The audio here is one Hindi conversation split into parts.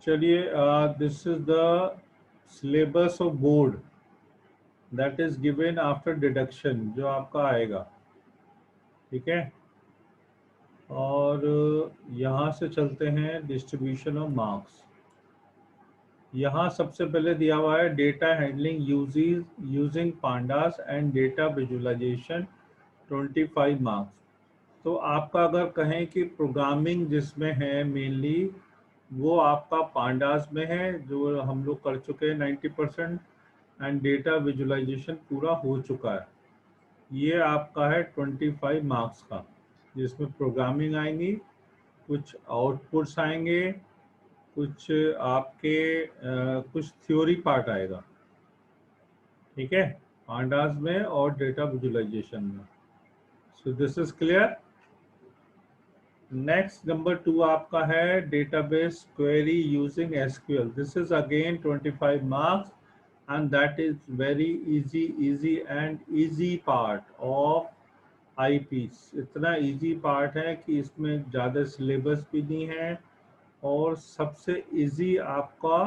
चलिए, this is the syllabus of board that is given after deduction, जो आपका आएगा। ठीक है। और यहाँ से चलते हैं डिस्ट्रीब्यूशन ऑफ मार्क्स। यहाँ सबसे पहले दिया हुआ है data handling using pandas and data visualisation 25 marks. तो आपका अगर कहें कि प्रोग्रामिंग जिसमें है मेनली, वो आपका पांडास में है, जो हम लोग कर चुके हैं 90%। एंड डेटा विजुअलाइजेशन पूरा हो चुका है। ये आपका है 25 मार्क्स का, जिसमें प्रोग्रामिंग आएंगी, कुछ आउटपुट्स आएंगे, कुछ आपके कुछ थ्योरी पार्ट आएगा। ठीक है, पांडास में और डेटा विजुअलाइजेशन में। So this is clear. Next number 2 आपका है database query using SQL. This is again 25 marks and that is very easy and easy part of eyepiece. इतना इजी पार्ट है कि इसमें ज़्यादा सिलेबस भी नहीं है और सबसे इजी आपका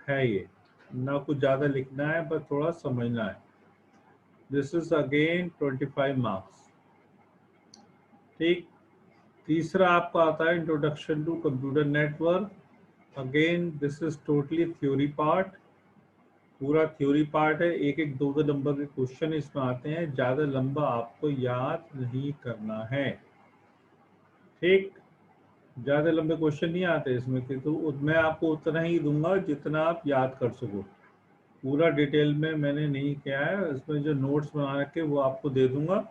है ये। ना कुछ ज़्यादा लिखना है, बस थोड़ा समझना है। This is again 25 marks. ठीक। तीसरा आपका आता है introduction to computer network. Again this is totally theory part, पूरा थ्योरी पार्ट है। एक एक दो दो नंबर के क्वेश्चन इसमें आते हैं, ज़्यादा लंबा आपको याद नहीं करना है। ठीक, ज़्यादा लंबे क्वेश्चन नहीं आते इसमें कि, तो मैं आपको उतना ही दूंगा जितना आप याद कर सको। पूरा डिटेल में मैंने नहीं किया है, इसमें जो नोट्स बना रखे वो आपको दे दूंगा।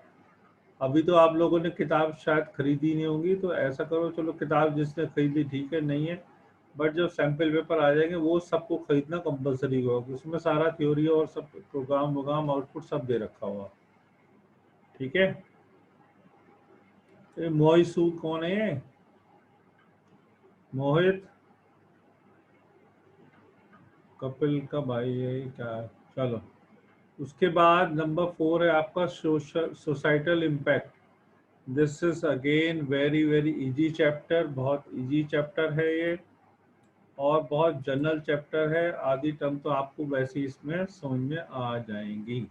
अभी तो आप लोगों ने किताब शायद खरीदी नहीं होगी, तो ऐसा करो, चलो किताब जिसने खरीदी ठीक है, नहीं है, बट जब सैम्पल पेपर आ जाएंगे वो सबको खरीदना कंपलसरी होगा। उसमें सारा थ्योरी और सब प्रोग्राम वोग्राम आउटपुट सब दे रखा होगा। ठीक है। ये मोहिसू कौन है ये? मोहित कपिल का भाई है क्या? चलो, उसके बाद नंबर 4 है आपका societal impact. This is again very very easy chapter, बहुत इजी चैप्टर है ये और बहुत जनरल चैप्टर है। आधी टर्म तो आपको वैसे इसमें समझ में आ जाएंगी।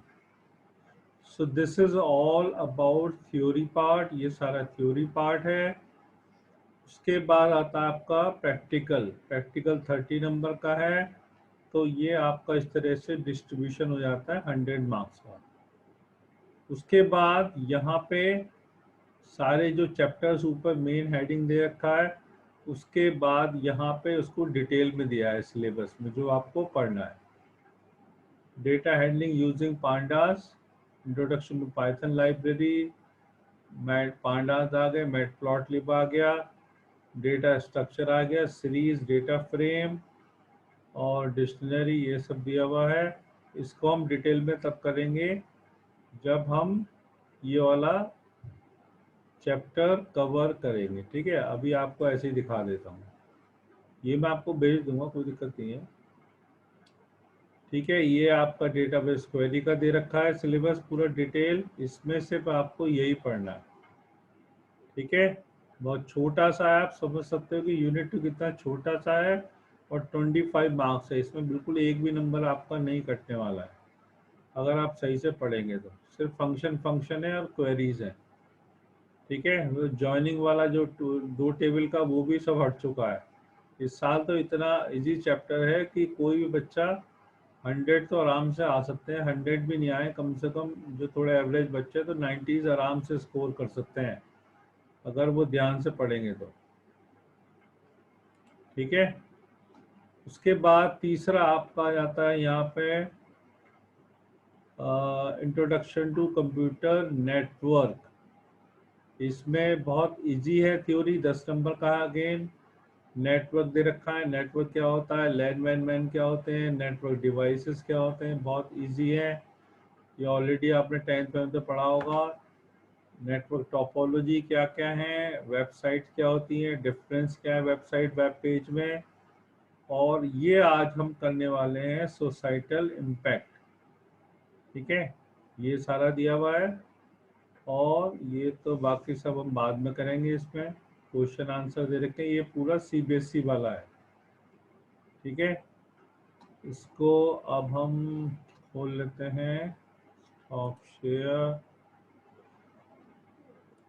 So this is all about theory part, ये सारा थ्योरी पार्ट है। उसके बाद आता है आपका प्रैक्टिकल। प्रैक्टिकल 30 नंबर का है, तो ये आपका इस तरह से डिस्ट्रीब्यूशन हो जाता है 100 मार्क्स का। उसके बाद यहाँ पे सारे जो चैप्टर्स ऊपर मेन हेडिंग दे रखा है, उसके बाद यहाँ पे उसको डिटेल में दिया है सिलेबस में जो आपको पढ़ना है। Data handling using pandas, introduction to Python library, mat pandas आ गए, मैट प्लॉट लिब आ गया, डेटा स्ट्रक्चर आ गया, सीरीज, डेटा फ्रेम और डिक्शनरी, ये सब दिया हुआ है। इसको हम डिटेल में तब करेंगे जब हम ये वाला चैप्टर कवर करेंगे। ठीक है, अभी आपको ऐसे ही दिखा देता हूँ, ये मैं आपको भेज दूंगा, कोई दिक्कत नहीं है। ठीक है, ये आपका डेटाबेस क्वेरी का दे रखा है सिलेबस पूरा डिटेल, इसमें सिर्फ आपको यही पढ़ना है। ठीक है, बहुत छोटा सा है, आप समझ सकते हो कि यूनिट टू कितना छोटा सा है और 25 मार्क्स है। इसमें बिल्कुल एक भी नंबर आपका नहीं कटने वाला है अगर आप सही से पढ़ेंगे तो। सिर्फ फंक्शन फंक्शन है और क्वेरीज है। ठीक है, वो जॉइनिंग वाला जो दो टेबल का वो भी सब हट चुका है। इस साल तो इतना इजी चैप्टर है कि कोई भी बच्चा 100 तो आराम से आ सकते हैं। 100 भी नहीं आए, कम से कम जो थोड़े एवरेज बच्चे तो 90s आराम से स्कोर कर सकते हैं अगर वो ध्यान से पढ़ेंगे तो। ठीक है, उसके बाद तीसरा आपका जाता है यहाँ पे इंट्रोडक्शन टू कंप्यूटर नेटवर्क। इसमें बहुत इजी है थ्योरी, 10 नंबर का है। अगेन नेटवर्क दे रखा है, नेटवर्क क्या होता है, लैन मैन मैन क्या होते हैं, नेटवर्क डिवाइसेस क्या होते हैं, बहुत इजी है। ये ऑलरेडी आपने 10th में तो पढ़ा होगा। नेटवर्क टोपोलॉजी क्या क्या है, वेबसाइट क्या होती है, डिफरेंस क्या है वेबसाइट वेब पेज में। और ये आज हम करने वाले हैं सोसाइटल इम्पैक्ट। ठीक है, ये सारा दिया हुआ है और ये तो बाकी सब हम बाद में करेंगे। इसमें क्वेश्चन आंसर दे रखे हैं, ये पूरा सीबीएसई वाला है। ठीक है, इसको अब हम खोल लेते हैं of share,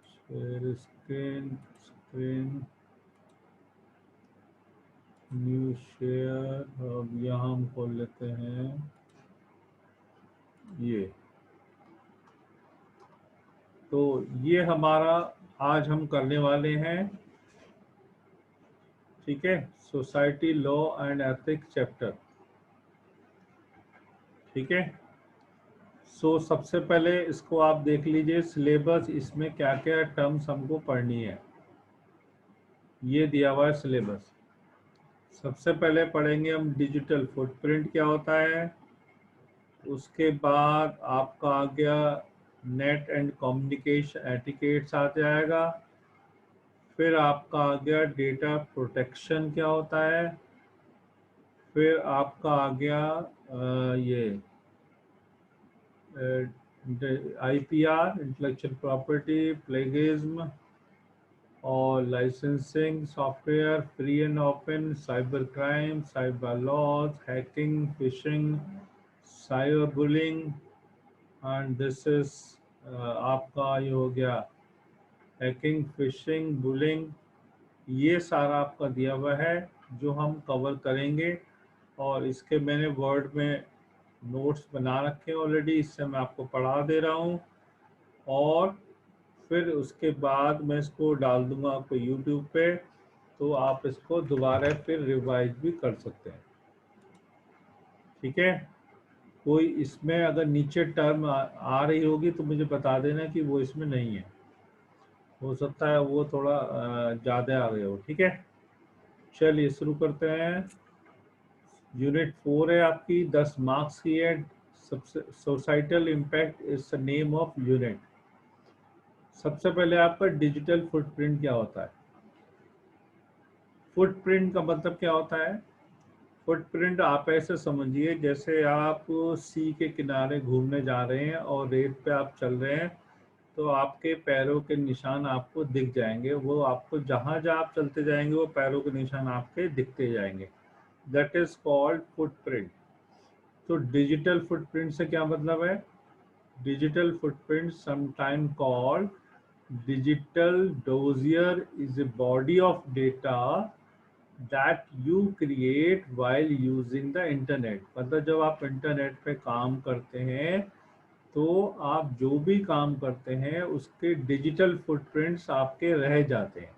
share screen, screen new share. अब यहाँ हम खोल लेते हैं ये। तो ये हमारा आज हम करने वाले हैं, ठीक है, society law and ethics chapter. ठीक है, सबसे पहले इसको आप देख लीजिए सिलेबस, इसमें क्या क्या टर्म्स हमको पढ़नी है, ये दिया हुआ है सिलेबस। सबसे पहले पढ़ेंगे हम डिजिटल फुटप्रिंट क्या होता है, उसके बाद आपका आ गया नेट एंड कम्युनिकेशन एटिकेट्स आ जाएगा, फिर आपका आ गया डेटा प्रोटेक्शन क्या होता है, फिर आपका आ गया ये IPR इंटेलेक्चुअल प्रॉपर्टी, प्लेगिज्म और licensing, software free and open, cyber crime, cyber laws, hacking, phishing, cyber bullying, and this is आपका ये हो गया हैकिंग, फिशिंग, बुलिंग, ये सारा आपका दिया हुआ है जो हम कवर करेंगे। और इसके मैंने वर्ड में नोट्स बना रखे हैं ऑलरेडी, इससे मैं आपको पढ़ा दे रहा हूँ। और फिर उसके बाद मैं इसको डाल दूंगा आपको यूट्यूब पे, तो आप इसको दोबारा फिर रिवाइज भी कर सकते हैं। ठीक है, कोई इसमें अगर नीचे टर्म आ रही होगी तो मुझे बता देना कि वो इसमें नहीं है, हो सकता है वो थोड़ा ज़्यादा आ गया हो। ठीक है, चलिए शुरू करते हैं। यूनिट 4 है आपकी, 10 मार्क्स की है। सबसे societal impact is the name of unit. सबसे पहले आपका डिजिटल फुटप्रिंट क्या होता है। फुटप्रिंट का मतलब क्या होता है, फुटप्रिंट आप ऐसे समझिए जैसे आप सी के किनारे घूमने जा रहे हैं और रेत पे आप चल रहे हैं, तो आपके पैरों के निशान आपको दिख जाएंगे, वो आपको जहाँ जहाँ आप चलते जाएंगे वो पैरों के निशान आपके दिखते जाएंगे। That is called footprint. तो डिजिटल फुटप्रिंट से क्या मतलब है, digital footprint, sometimes called digital dossier, is a body of data that you create while using the internet। मतलब जब आप इंटरनेट पे काम करते हैं तो आप जो भी काम करते हैं उसके डिजिटल फुटप्रिंट्स आपके रह जाते हैं।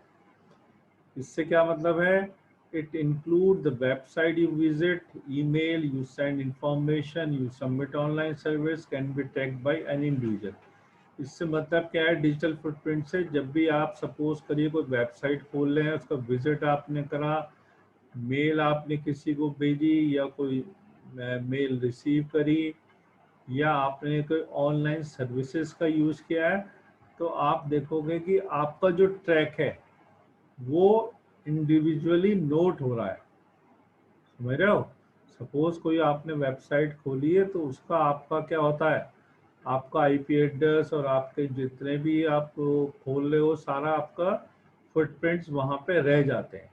इससे क्या मतलब है, it include the website you visit, email you send, information you submit, online service can be tracked by any individual। इससे मतलब क्या है डिजिटल फुटप्रिंट से, जब भी आप सपोज करिए कोई वेबसाइट खोल रहे हैं, उसका विजिट आपने करा, मेल आपने किसी को भेजी या कोई मेल रिसीव करी, या आपने कोई ऑनलाइन सर्विसेज का यूज़ किया है, तो आप देखोगे कि आपका जो ट्रैक है वो इंडिविजुअली नोट हो रहा है। समझ रहे हो, सपोज कोई आपने वेबसाइट खोली है तो उसका आपका क्या होता है, आपका आईपी एड्रेस और आपके जितने भी आप खोल रहे हो सारा आपका फुटप्रिंट्स वहाँ पे रह जाते हैं।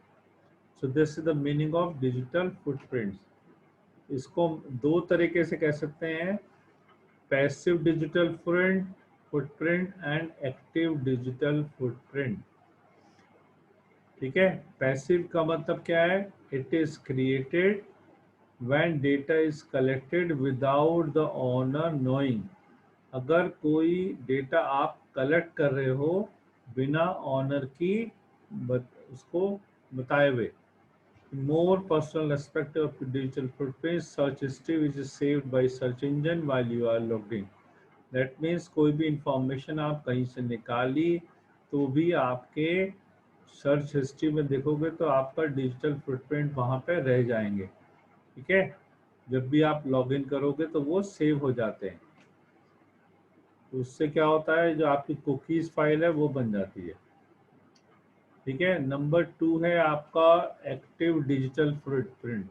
So this is the meaning of digital footprints. इसको हम दो तरीके से कह सकते हैं, passive digital footprint and active digital footprint. ठीक है, पैसिव का मतलब क्या है, it is created when data is collected without the owner knowing। अगर कोई डेटा आप कलेक्ट कर रहे हो बिना ऑनर की उसको बताए हुए। More personal aspect of digital footprint, search history which is saved by search engine while you are logged in. That means कोई भी इंफॉर्मेशन आप कहीं से निकाली तो भी आपके सर्च हिस्ट्री में देखोगे तो आपका डिजिटल फुटप्रिंट वहाँ पे रह जाएंगे। ठीक है, जब भी आप लॉगिन करोगे तो वो सेव हो जाते हैं, तो उससे क्या होता है जो आपकी कुकीज फाइल है वो बन जाती है। ठीक है, नंबर 2 है आपका active digital footprint,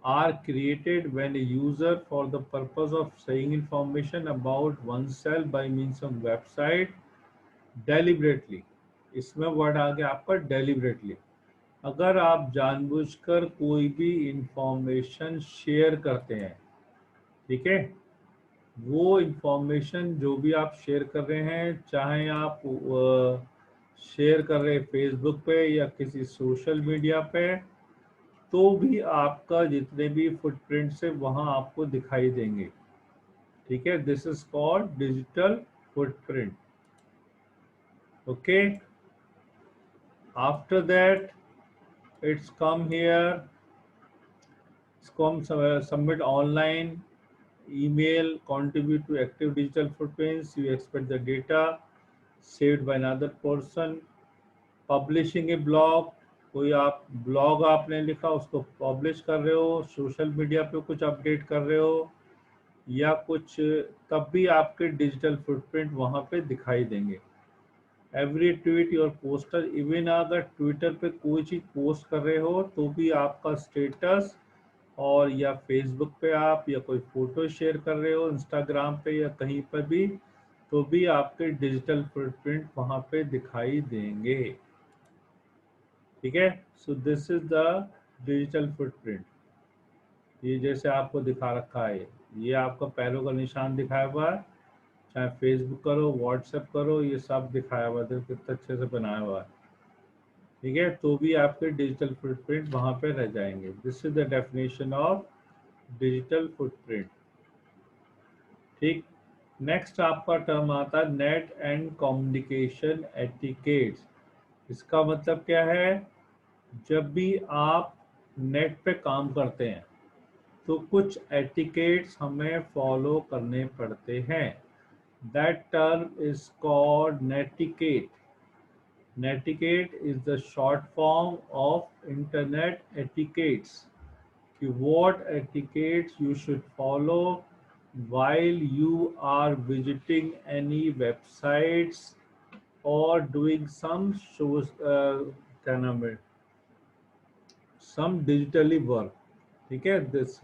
are created when a user for the purpose of sharing information about oneself by means of website deliberately. इसमें वर्ड आ गया आपका डेलिबरेटली। अगर आप जानबूझकर कोई भी इंफॉर्मेशन शेयर करते हैं, ठीक है, वो इंफॉर्मेशन जो भी आप शेयर कर रहे हैं, चाहे आप शेयर कर रहे हैं फेसबुक पे या किसी सोशल मीडिया पे, तो भी आपका जितने भी फुटप्रिंट्स है वहाँ आपको दिखाई देंगे, ठीक है। This is called digital footprint. Okay, after that it's come here, it's come submit online, email, contribute to active digital footprints, you expect the data saved by another person, publishing a blog, कोई आप ब्लॉग आपने लिखा उसको पब्लिश कर रहे हो, सोशल मीडिया पे कुछ अपडेट कर रहे हो या कुछ, तब भी आपके डिजिटल फुटप्रिंट वहाँ पे दिखाई देंगे। Every tweet your poster, even अगर ट्विटर पे कोई चीज़ पोस्ट कर रहे हो तो भी आपका स्टेटस, और या फेसबुक पे आप या कोई फोटो शेयर कर रहे हो इंस्टाग्राम पे या कहीं पर भी, तो भी आपके डिजिटल फुटप्रिंट वहाँ पे दिखाई देंगे, ठीक है। So this is the digital footprint. ये जैसे आपको दिखा रखा है, ये आपका पैरों का निशान दिखाया हुआ है, चाहे फेसबुक करो व्हाट्सएप करो, ये सब दिखाया हुआ है, देखो कितना अच्छे से बनाया हुआ है, ठीक है। तो भी आपके डिजिटल फुटप्रिंट वहाँ पे रह जाएंगे। This is the definition of digital footprint, ठीक। नेक्स्ट आपका टर्म आता है नेट एंड कम्युनिकेशन एटिकेट्स। इसका मतलब क्या है, जब भी आप नेट पे काम करते हैं तो कुछ एटिकेट्स हमें फॉलो करने पड़ते हैं। That term is called netiquette. Netiquette is the short form of internet etiquettes, कि what etiquettes you should follow while you are visiting any websites or doing some shows, क्या नाम है, some digitally work, ठीक है। दिस,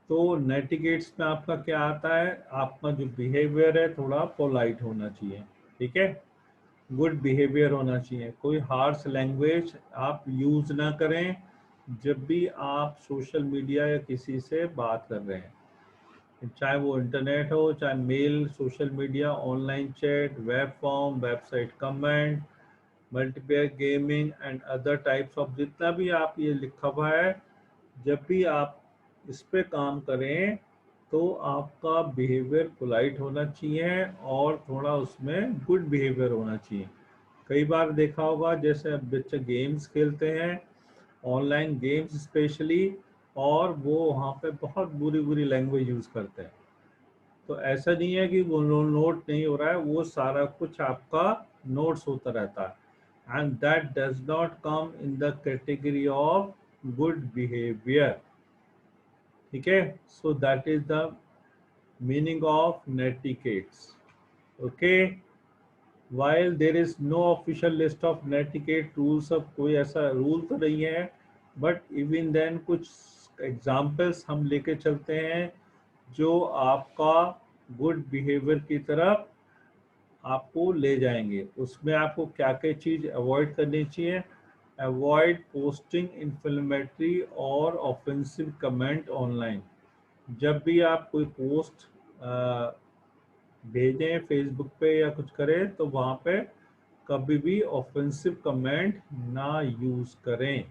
तो नेटिकेट्स में आपका क्या आता है, आपका जो बिहेवियर है थोड़ा पोलाइट होना चाहिए, ठीक है, गुड बिहेवियर होना चाहिए, कोई हार्श लैंग्वेज आप यूज़ ना करें जब भी आप सोशल मीडिया या किसी से बात कर रहे हैं, चाहे वो इंटरनेट हो, चाहे mail, social media, online chat, web form, website comment, multiplayer gaming and other types of, जितना भी आप ये लिखा हुआ है, जब भी आप इस पे काम करें तो आपका बिहेवियर पोलाइट होना चाहिए और थोड़ा उसमें गुड बिहेवियर होना चाहिए। कई बार देखा होगा जैसे अब बच्चे गेम्स खेलते हैं, ऑनलाइन गेम्स स्पेशली, और वो वहाँ पे बहुत बुरी बुरी लैंग्वेज यूज़ करते हैं। तो ऐसा नहीं है कि वो नोट नहीं हो रहा है, वो सारा कुछ आपका नोट्स होता रहता है, and that does not come in the category of good behaviour, ठीक है। So that is the meaning of netiquettes, okay. while there is no official list of netiquette rules, अब कोई ऐसा रूल तो नहीं है, बट इवन देन कुछ एग्जाम्पल्स हम लेके चलते हैं जो आपका गुड बिहेवियर की तरफ आपको ले जाएंगे। उसमें आपको क्या क्या चीज़ अवॉइड करनी चाहिए। अवॉइड पोस्टिंग इन्फ्लेमेटरी और ऑफेंसिव कमेंट ऑनलाइन। जब भी आप कोई पोस्ट भेजें फेसबुक पे या कुछ करें तो वहाँ पे कभी भी ऑफेंसिव कमेंट ना यूज़ करें।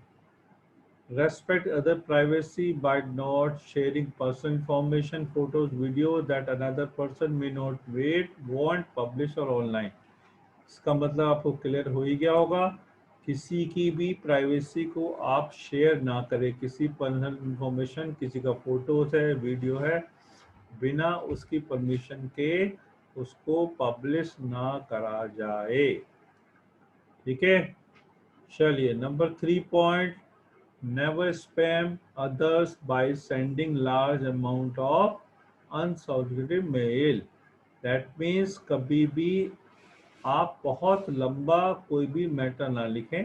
Respect other privacy by not sharing personal information, photos, video that another person may not want publish or online। इसका मतलब आपको क्लियर हो ही गया होगा, किसी की भी प्राइवेसी को आप शेयर ना करें, किसी पर्सनल इंफॉर्मेशन, किसी का फोटोज है, वीडियो है, बिना उसकी परमिशन के उसको पब्लिश ना करा जाए, ठीक है। चलिए number 3 point, never spam others by sending large amount of unsolicited mail। That means कभी भी आप बहुत लंबा कोई भी मैटर ना लिखें,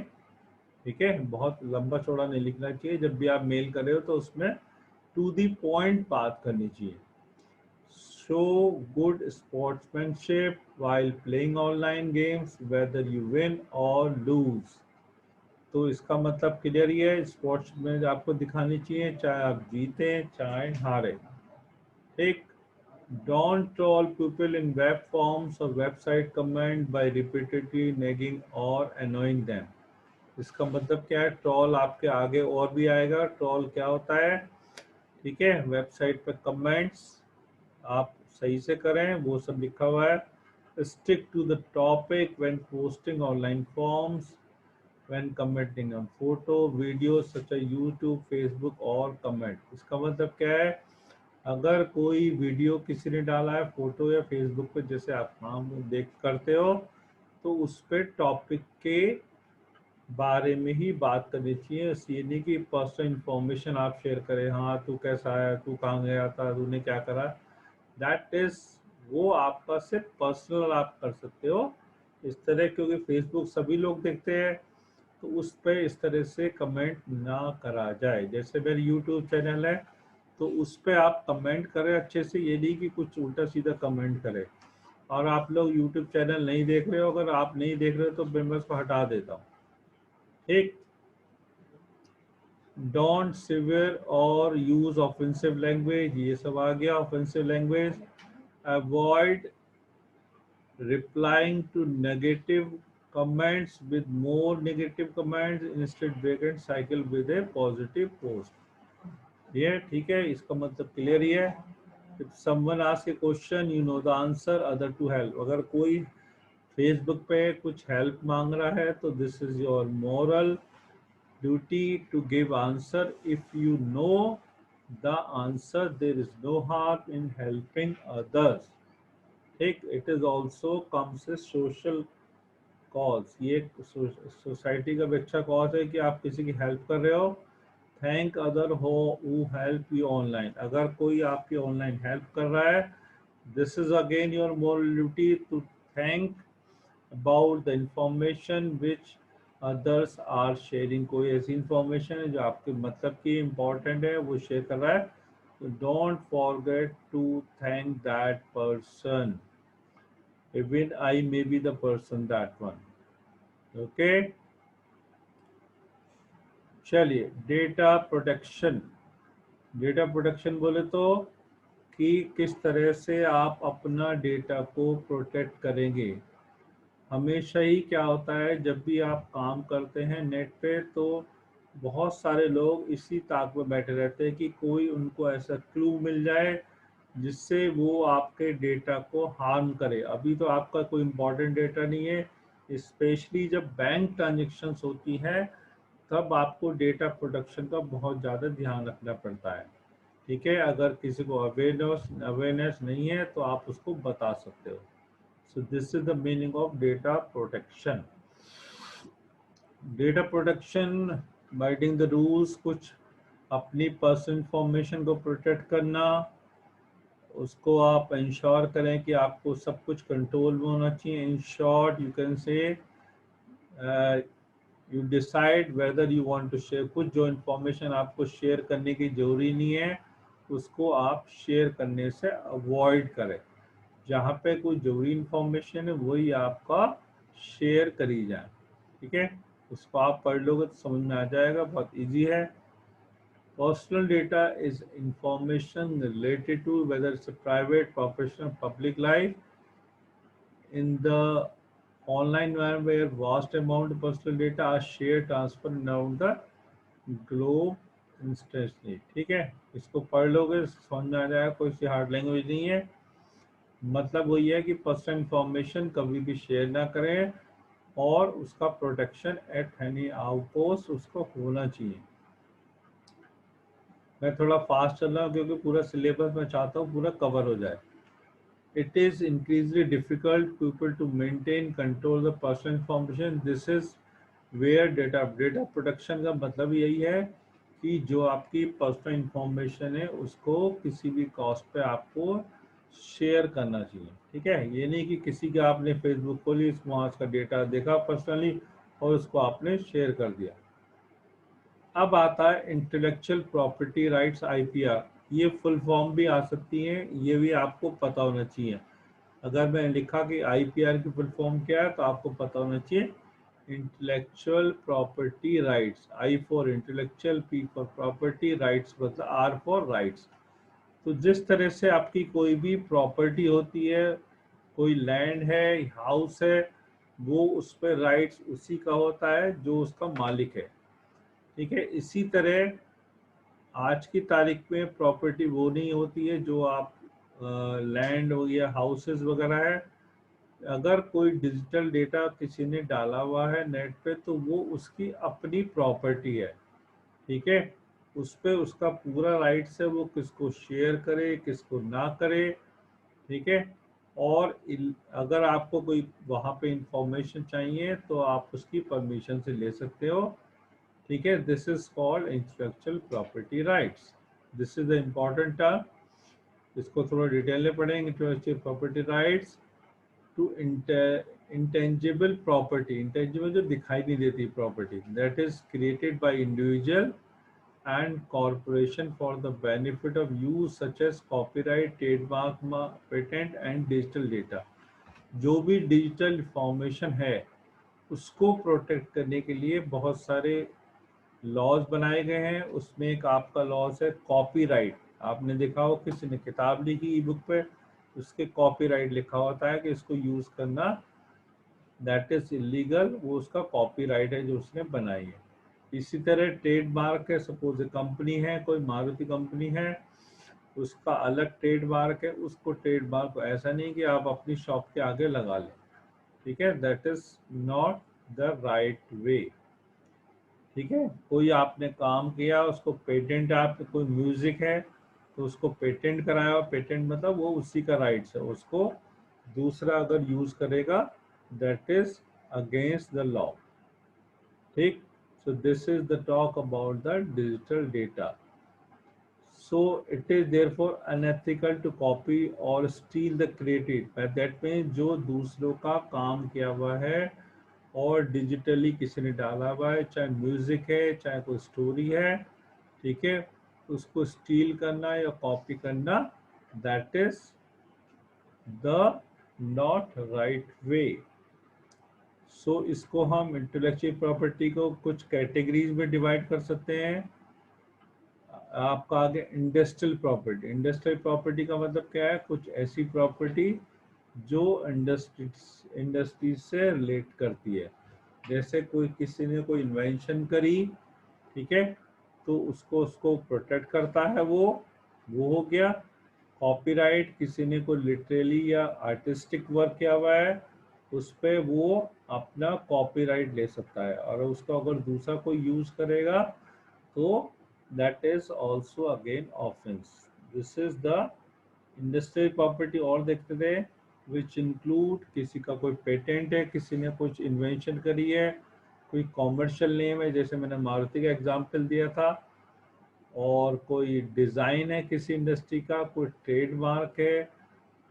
ठीक है, बहुत लंबा चौड़ा नहीं लिखना चाहिए। जब भी आप मेल कर रहे हो तो उसमें टू दी पॉइंट बात करनी चाहिए। Show good sportsmanship while playing online games whether you win or lose। तो इसका मतलब क्लियर ही है, स्पोर्ट्स में आपको दिखानी चाहिए चाहे आप जीते चाहे हारे। ठीक। Don't troll people in web forms और website comment by repeatedly nagging और अनोइंग देम। इसका मतलब क्या है, ट्रोल आपके आगे और भी आएगा। ट्रोल क्या होता है, ठीक है, वेबसाइट पे कमेंट्स आप सही से करें, वो सब लिखा हुआ है। Stick to the topic when posting online forms, when commenting on photo video such as YouTube Facebook और कमेंट। इसका मतलब क्या है, अगर कोई वीडियो किसी ने डाला है फोटो या फेसबुक पे, जैसे आप काम देख करते हो, तो उस पर टॉपिक के बारे में ही बात करनी चाहिए। ये नहीं कि पर्सनल इंफॉर्मेशन आप शेयर करें, हाँ तू कैसा है, तू कहाँ गया था, तूने क्या करा। दैट इज, वो आपका सिर्फ पर्सनल आप कर सकते हो इस तरह, क्योंकि फेसबुक सभी लोग देखते हैं, तो उस पर इस तरह से कमेंट ना करा जाए। जैसे मेरे यूट्यूब चैनल है, तो उस पर आप कमेंट करें अच्छे से, ये नहीं कि कुछ उल्टा सीधा कमेंट करें। और आप लोग यूट्यूब चैनल नहीं देख रहे हो, अगर आप नहीं देख रहे हो तो मैं उसको हटा देता हूँ। ठीक। डोंट सिवियर और यूज ऑफेंसिव लैंग्वेज, ये सब आ गया offensive language. Avoid replying to negative comments with more negative comments, instead break and cycle with a positive post। ये ठीक है, इसका मतलब क्लियर ही है। If someone asks a question, you know the answer, other to help। अगर कोई फेसबुक पे कुछ हेल्प मांग रहा है, तो this is your moral duty to give answer. If you know the answer, there is no harm in helping others. ठीक। It is also comes a social cause, ये सोसाइटी का भी अच्छा कॉज है कि आप किसी की हेल्प कर रहे हो। थैंक अदर हो हु हेल्प यू ऑनलाइन। अगर कोई आपकी ऑनलाइन हेल्प कर रहा है, this is again your moral duty to thank about the information which others are sharing. कोई ऐसी इंफॉर्मेशन है जो आपके मतलब की इम्पोर्टेंट है, वो शेयर कर रहा है, तो don't forget to thank that person, even I may be the person that one। Okay. चलिए, डेटा प्रोटेक्शन। डेटा प्रोटेक्शन बोले तो कि किस तरह से आप अपना डेटा को प्रोटेक्ट करेंगे। हमेशा ही क्या होता है, जब भी आप काम करते हैं नेट पे, तो बहुत सारे लोग इसी ताक में बैठे रहते हैं कि कोई उनको ऐसा क्लू मिल जाए जिससे वो आपके डेटा को हार्म करे। अभी तो आपका कोई इम्पोर्टेंट डेटा नहीं है, स्पेशली जब बैंक ट्रांजेक्शन्स होती है, तब आपको डेटा प्रोटेक्शन का बहुत ज़्यादा ध्यान रखना पड़ता है। ठीक है, अगर किसी को अवेयरनेस नहीं है तो आप उसको बता सकते हो। So this is the meaning of data protection. Data protection, biting the rules, कुछ अपनी पर्सनल इंफॉर्मेशन को प्रोटेक्ट करना, उसको आप इंश्योर करें कि आपको सब कुछ कंट्रोल में होना चाहिए। In short you can say you decide whether you want to share. कुछ जो इन्फॉर्मेशन आपको शेयर करने की जरूरी नहीं है, उसको आप शेयर करने से अवॉइड करें। जहाँ पे कोई जरूरी इन्फॉर्मेशन है वही आपका शेयर करी जाए। ठीक है, उसको आप पढ़ लोगे तो समझ में आ जाएगा, बहुत इजी है। Personal data is information related to whether it's a private, professional, public life. In the online environment where vast amount of personal data are shared, transferred around the globe instantly। ठीक है, इसको पढ़ लोगे समझ में आ जाएगा, कोई सी हार्ड लैंग्वेज नहीं है। मतलब वही है कि पर्सनल इंफॉर्मेशन कभी भी शेयर ना करें, और उसका प्रोटेक्शन एट एनी आउटपोस्ट उसको होना चाहिए। मैं थोड़ा फास्ट चल रहा हूँ क्योंकि पूरा सिलेबस मैं चाहता हूँ पूरा कवर हो जाए। It is increasingly difficult people to maintain control the personal information। This is where data protection का मतलब यही है कि जो आपकी पर्सनल इंफॉर्मेशन है उसको किसी भी कॉस्ट पे आपको शेयर करना चाहिए। ठीक है, ये नहीं कि किसी का आपने फेसबुक खोली, वहाँ का डेटा देखा पर्सनली और उसको आपने शेयर कर दिया। अब आता है इंटेलेक्चुअल प्रॉपर्टी राइट्स, आईपीआर। ये फुल फॉर्म भी आ सकती है, ये भी आपको पता होना चाहिए। अगर मैंने लिखा कि आईपीआर की फुल फॉर्म क्या है, तो आपको पता होना चाहिए intellectual property rights, I for intellectual, P for property, rights मतलब आर फॉर राइट्स। तो जिस तरह से आपकी कोई भी प्रॉपर्टी होती है, कोई लैंड है, हाउस है, वो उस पर राइट्स उसी का होता है जो उसका मालिक है। ठीक है, इसी तरह आज की तारीख में प्रॉपर्टी वो नहीं होती है जो आप लैंड हो या हाउसेस वगैरह है। अगर कोई डिजिटल डेटा किसी ने डाला हुआ है नेट पे तो वो उसकी अपनी प्रॉपर्टी है। ठीक है, उस पे उसका पूरा राइट्स है, वो किसको शेयर करे किसको ना करे। ठीक है, और अगर आपको कोई वहाँ पे इंफॉर्मेशन चाहिए तो आप उसकी परमिशन से ले सकते हो। ठीक है, this is called intellectual property rights. This is the important term, इसको थोड़ा डिटेल में पढ़ेंगे। Intellectual property rights to intangible property, intangible जो दिखाई नहीं देती property, that is created by individual and corporation for the benefit of use such as copyright, trademark, patent and digital data। जो भी डिजिटल इंफॉर्मेशन है उसको प्रोटेक्ट करने के लिए बहुत सारे लॉज बनाए गए हैं। उसमें एक आपका लॉज है कॉपीराइट। आपने देखा हो किसी ने किताब लिखी ई बुक पे, उसके कॉपीराइट लिखा होता है कि इसको यूज करना दैट इज इलीगल, वो उसका कॉपीराइट है जो उसने बनाई है। इसी तरह ट्रेडमार्क है, सपोज कंपनी है, कोई मारुति कंपनी है, उसका अलग ट्रेडमार्क है, उसको ट्रेडमार्क को ऐसा नहीं कि आप अपनी शॉप के आगे लगा लें। ठीक है, that is not the right way. ठीक है, कोई आपने काम किया उसको पेटेंट, आप कोई म्यूजिक है तो उसको पेटेंट कराया, और पेटेंट मतलब वो उसी का राइट्स है, उसको दूसरा अगर यूज करेगा that is against the law. ठीक, so this is the talk about the digital data। So it is therefore unethical to copy or steal the created, that means जो दूसरों का काम किया हुआ है और डिजिटली किसी ने डाला हुआ है, चाहे म्यूजिक है चाहे कोई स्टोरी है, ठीक है, उसको स्टील करना या कॉपी करना that is the not right way. So इसको हम इंटेलेक्चुअल प्रॉपर्टी को कुछ कैटेगरीज में डिवाइड कर सकते हैं। आपका आगे इंडस्ट्रियल प्रॉपर्टी। इंडस्ट्रियल प्रॉपर्टी का मतलब क्या है? कुछ ऐसी प्रॉपर्टी जो इंडस्ट्री से रिलेट करती है। जैसे कोई किसी ने कोई इन्वेंशन करी, ठीक है, तो उसको प्रोटेक्ट करता है वो हो गया। कॉपीराइट, किसी ने कोई लिटरेली या आर्टिस्टिक वर्क किया हुआ है उस पर वो अपना कॉपीराइट ले सकता है, और उसको अगर दूसरा कोई यूज करेगा तो that is also again offense। this is the industrial property. और देखते थे विच इंक्लूड किसी का कोई पेटेंट है, किसी ने कुछ इन्वेंशन करी है, कोई कॉमर्शियल नेम है जैसे मैंने मारुति का एग्जांपल दिया था, और कोई डिज़ाइन है किसी इंडस्ट्री का, कोई ट्रेडमार्क है,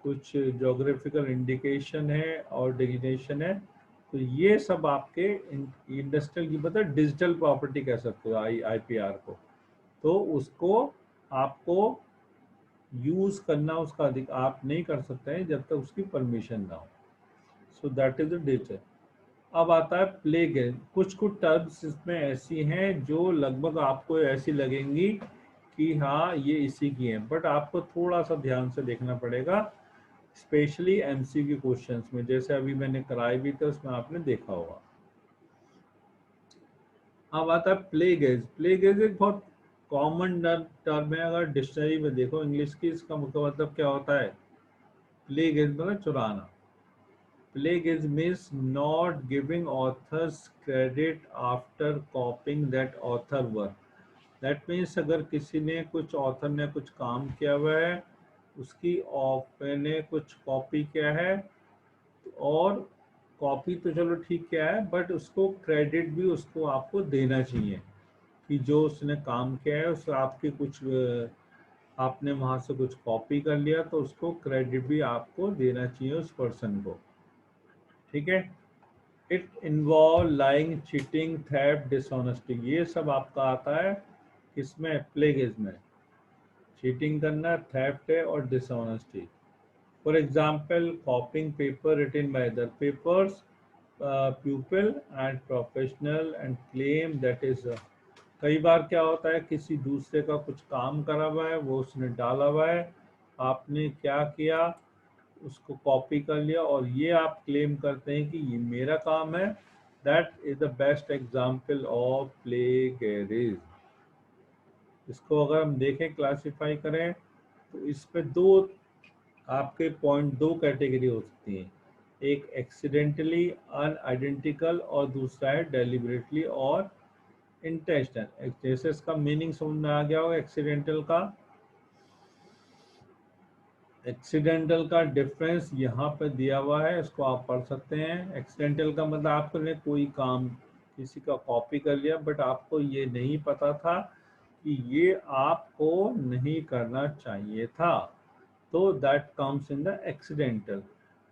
कुछ जोग्राफिकल इंडिकेशन है और डिजिग्नेशन है। तो ये सब आपके इंडस्ट्रियल की मतलब डिजिटल प्रॉपर्टी कह सकते हो आईपीआर को। तो उसको आपको यूज करना उसका अधिक आप नहीं कर सकते हैं जब तक उसकी परमिशन ना हो। सो दैट इज द डिजिटल। अब आता है प्लेगेज। कुछ कुछ टर्म्स इसमें ऐसी हैं जो लगभग आपको ऐसी लगेंगी कि हाँ ये इसी की हैं, बट आपको थोड़ा सा ध्यान से देखना पड़ेगा, स्पेशली एमसीक्यू क्वेश्चंस में, जैसे अभी मैंने कराई भी थे उसमें आपने देखा होगा। अब आता है प्लेगेज। प्लेगेज एक बहुत कॉमन टर्म है, अगर डिक्शनरी में देखो इंग्लिश की, इसका मतलब क्या होता है? प्लेगेज मतलब चुराना। Plagiarism means not giving authors credit after copying that author work। That means अगर किसी ने कुछ ऑथर ने कुछ काम किया हुआ है, उसकी ने कुछ कॉपी किया है, और कॉपी तो चलो ठीक किया है बट उसको क्रेडिट भी उसको आपको देना चाहिए कि जो उसने काम किया है उस आपकी कुछ आपने वहाँ से कुछ कॉपी कर लिया तो उसको क्रेडिट भी आपको देना चाहिए उस पर्सन को। ठीक है, it involve lying, cheating, theft, dishonesty, ये सब आपका आता है किसमें? प्लेगेज में। चीटिंग करना, थेफ्ट है और dishonesty. For example copying paper written by other papers, pupil and professional and claim that is कई बार क्या होता है किसी दूसरे का कुछ काम करा हुआ है वो उसने डाला हुआ है, आपने क्या किया उसको कॉपी कर लिया और ये आप क्लेम करते हैं कि ये मेरा काम है। That is the best example of plagiarism. इसको अगर हम देखें क्लासिफाई करें तो इस पे दो आपके पॉइंट, दो कैटेगरी हो सकती हैं, एक एक्सीडेंटली अनआइडेंटिकल और दूसरा है डेलिबरेटली और इंटेंशनल। जैसे इसका मीनिंग समझ में आ गया होगा एक्सीडेंटल का। एक्सीडेंटल का डिफरेंस यहाँ पे दिया हुआ है, इसको आप पढ़ सकते हैं। एक्सीडेंटल का मतलब आपने कोई काम किसी का कॉपी कर लिया बट आपको ये नहीं पता था कि ये आपको नहीं करना चाहिए था, तो that comes in the accidental.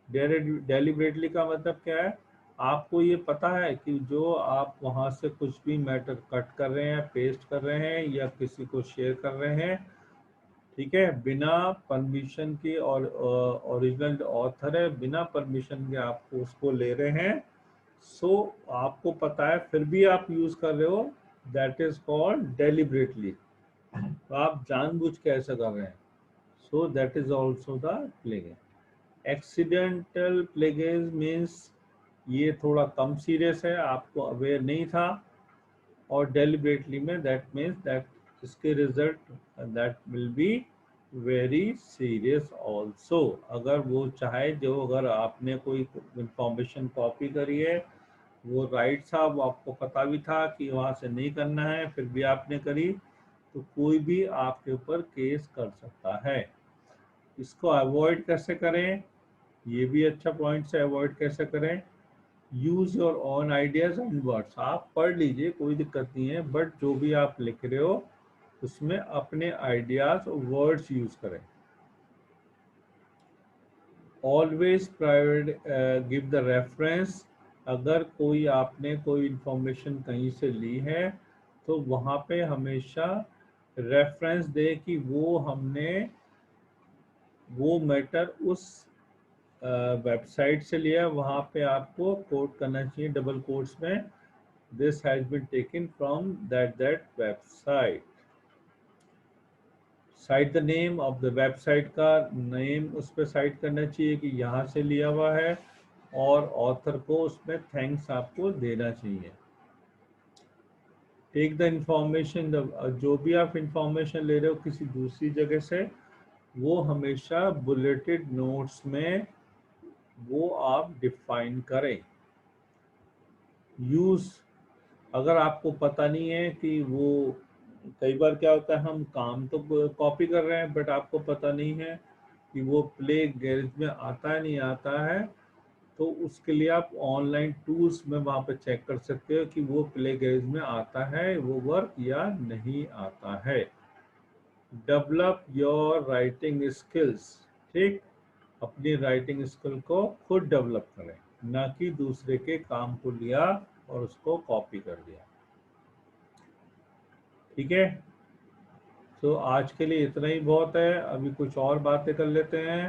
Deliberately का मतलब क्या है, आपको ये पता है कि जो आप वहाँ से कुछ भी मैटर कट कर रहे हैं, पेस्ट कर रहे हैं या किसी को शेयर कर रहे हैं, ठीक है, बिना परमिशन के, और ओरिजिनल ऑथर है, बिना परमिशन के आप उसको ले रहे हैं, सो आपको पता है फिर भी आप यूज कर रहे हो, दैट इज कॉल्ड डेलिबरेटली। तो आप जानबूझ के ऐसा कर रहे हैं, so that is also the plugging. Accidental plugging means ये थोड़ा कम सीरियस है, आपको अवेयर नहीं था। और डेलिबरेटली में दैट मीन्स दैट इसके result that will be very serious also. अगर वो चाहे, जो अगर आपने कोई इंफॉर्मेशन कॉपी करी है, वो राइट था, वो आपको पता भी था कि वहाँ से नहीं करना है, फिर भी आपने करी, तो कोई भी आपके ऊपर केस कर सकता है। इसको अवॉइड कैसे करें, ये भी अच्छा पॉइंट है, अवॉइड कैसे करें। Use your own ideas and words. आप पढ़ लीजिए, कोई दिक्कत नहीं है, बट जो भी आप लिख रहे हो उसमें अपने आइडियाज और वर्ड्स यूज करें। Always private give the reference. अगर कोई आपने कोई इंफॉर्मेशन कहीं से ली है तो वहाँ पे हमेशा रेफरेंस दे कि वो हमने वो मैटर उस वेबसाइट से लिया, वहाँ पे आपको कोट करना चाहिए डबल कोट्स में, this has been taken from that website. Site the name of the website का नेम उस पर साइट करना चाहिए कि यहाँ से लिया हुआ है, और ऑथर को उसमें थैंक्स आपको देना चाहिए। टेक द इंफॉर्मेशन, जो भी आप इंफॉर्मेशन ले रहे हो किसी दूसरी जगह से, वो हमेशा बुलेटेड नोट्स में वो आप डिफाइन करें। यूज, अगर आपको पता नहीं है कि वो, कई बार क्या होता है हम काम तो कॉपी कर रहे हैं बट आपको पता नहीं है कि वो प्लेगरिज्म में आता है नहीं आता है, तो उसके लिए आप ऑनलाइन टूल्स में वहाँ पे चेक कर सकते हो कि वो प्लेगरिज्म में आता है वो वर्क या नहीं आता है। Develop your writing skills. ठीक, अपनी राइटिंग स्किल को खुद डेवलप करें, ना कि दूसरे के काम को लिया और उसको कॉपी कर दिया। ठीक है, तो आज के लिए इतना ही बहुत है, अभी कुछ और बातें कर लेते हैं।